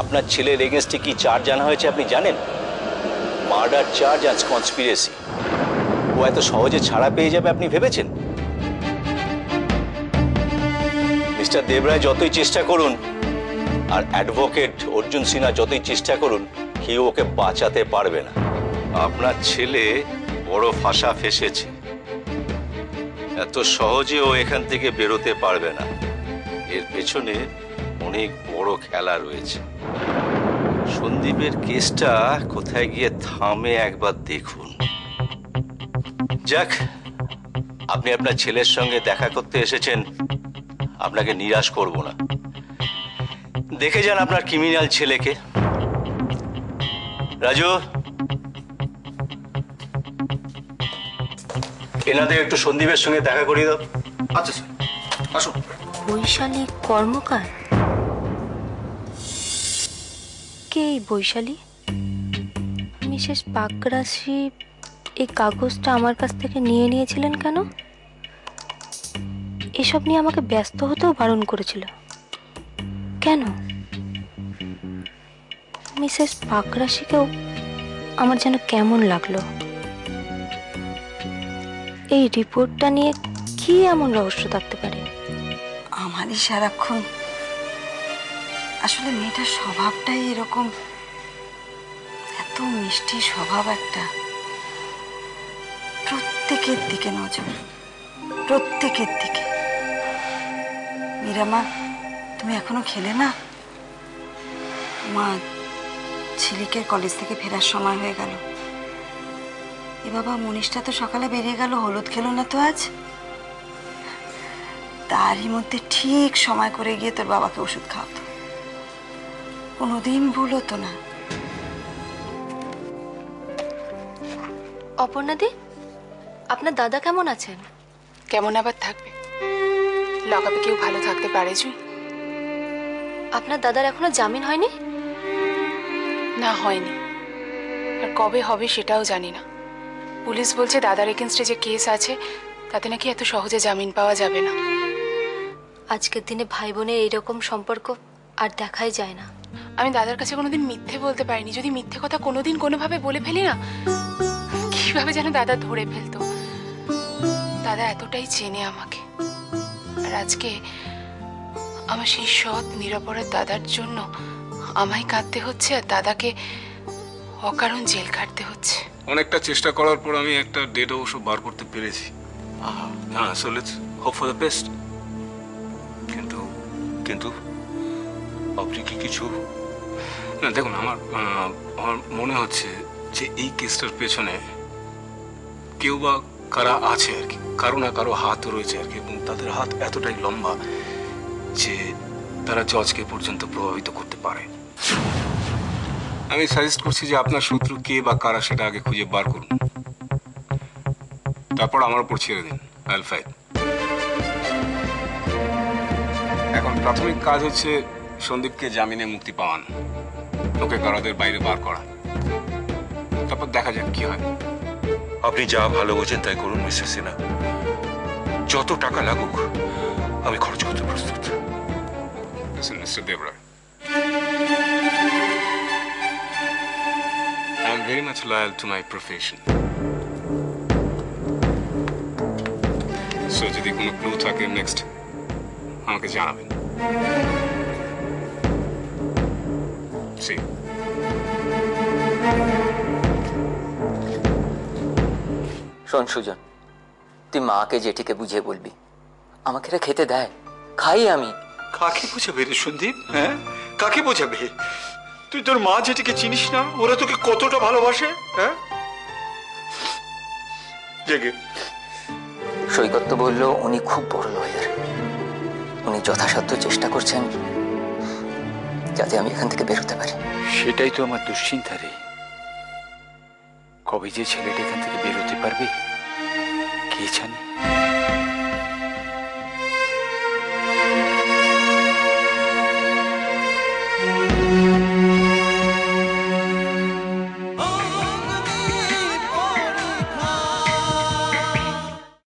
আপনার ছেলের এগেনস্টে কি চার্জ আনা হয়েছে আপনি জানেন? মার্ডার চার্জ আর কনস্পিরেসি। ও এত সহজে ছাড়া পেয়ে যাবে আপনি ভেবেছেন? মিস্টার দেবরায় যতই চেষ্টা করুন আর অ্যাডভোকেট অর্জুন সিনহা যতই চেষ্টা করুন, কেউ ওকে বাঁচাতে পারবে না। আপনার ছেলে বড় ফাঁসা ফেসেছে, এত সহজে ও এখান থেকে বেরোতে পারবে না। এর পেছনে অনেক বড় খেলা রয়েছে। সন্দীপের কেসটা কোথায় গিয়ে থামে একবার দেখুন। যাক, আপনি আপনার ছেলের সঙ্গে দেখা করতে এসেছেন, আপনাকে নিরাশ করব না। দেখে যান আপনার ক্রিমিনাল ছেলেকে। রাজু, এনাদের একটু সন্দীপের সঙ্গে দেখা করিয়ে দাও। আচ্ছা স্যার, আসুন। বৈশালী কর্মকার? কে এই বৈশালী? মিসেস পাকরাশি এই কাগজটা আমার কাছ থেকে নিয়ে নিয়েছিলেন কেন? এসব নিয়ে আমাকে ব্যস্ত হতেও বারণ করেছিল কেন? মিসেস পাকরাশিকেও আমার যেন কেমন লাগলো। এই রিপোর্টটা নিয়ে কি এমন রহস্য থাকতে পারে? আমারই সারাক্ষণ, আসলে মেয়েটার স্বভাবটাই এরকম, এত মিষ্টি স্বভাব একটা। প্রত্যেকের দিকে নজর, প্রত্যেকের দিকে। মীরা মা, তুমি এখনো খেলে না? মা, ঝিলিকের কলেজ থেকে ফেরার সময় হয়ে গেল। এ বাবা, মনীষটা তো সকালে বেরিয়ে গেল, হলুদ খেলো না তো আজ। তারই মধ্যে ঠিক সময় করে গিয়ে তোর বাবাকে ওষুধ খাওয়াতো, কোনোদিন ভুল হতো না। অপর্ণাদি, আপনার দাদা কেমন আছেন? কেমন আবার থাকবে, লকআপে কেউ ভালো থাকতে পারে জুই? আপনার দাদার এখনো জামিন হয়নি? না, হয়নি। আর কবে হবে সেটাও জানি না। পুলিশ বলছে দাদার এগেনস্টে যে কেস আছে তাতে নাকি এত সহজে জামিন পাওয়া যাবে না। আজকের দিনে ভাই বোনের এইরকম সম্পর্ক আর দেখাই যায় না। আমি দাদার কাছে কোনোদিন মিথ্যে বলতে পারিনি। যদি মিথ্যে কথা কোনোদিন কোনোভাবে বলে ফেলি না, কিভাবে যেন দাদা ধরে ফেলতো। দাদা এতটাই চেনে আমাকে। আর আজকে আমার সেই সৎ নিরপরাধ দাদার জন্য আমায় কাঁদতে হচ্ছে আর দাদাকে অকারণ জেল কাটতে হচ্ছে। অনেকটা চেষ্টা করার পর আমি একটা ডেট অবশ্য বার করতে পেরেছি। হ্যাঁ, so let's hope for the best. কিন্তু কিন্তু আপনি কি কিছু না, দেখুন, আমার মনে হচ্ছে যে এই কেসটার পেছনে কেউ বা কারা আছে আর কি, কারো না কারো হাত রয়েছে আর কি, এবং তাদের হাত এতটাই লম্বা যে তারা জজকে পর্যন্ত প্রভাবিত করতে পারে। আমি সাজেস্ট করছি যে আপনার শত্রু কে বা কারা সেটা আগে খুঁজে বার করুন, তারপর আমার উপর ছেড়ে দিন। I will fight. এখন প্রাথমিক কাজ হচ্ছে সন্দীপকে জামিনে মুক্তি পাওয়ানো, ওকে কারাদের বাইরে বার করা, তারপর দেখা যাক কি হয়। আপনি যা ভালো বোঝেন তাই করুন মিসেস সিনহা। যত টাকা লাগুক আমি খরচ করতে প্রস্তুত। Listen, Mr. Devray, I am very much loyal to my profession. So যদি কোনো ক্লু থাকে নেক্সট আমাকে জানাবেন। See you. শোন সুজন, তুই মাকে জেঠিকে বুঝিয়ে বলবি, আমাকে এরা খেতে দেয়, খাই আমি। কাকে বোঝাবে রে সন্দীপ? হ্যাঁ, কাকে বোঝাবে? তুই তোর মা যেটিকে চিনিস না, ওরা তোকে কতটা ভালোবাসে। হ্যাঁ, জেগে সৈকত তো বললো উনি খুব বড় লয়ার, উনি যথাসাধ্য চেষ্টা করছেন যাতে আমি এখান থেকে বেরোতে পারি। সেটাই তো আমার দুশ্চিন্তা রে। কবে যে ছেলেটা এখান থেকে বেরোতে পারবে কে জানে।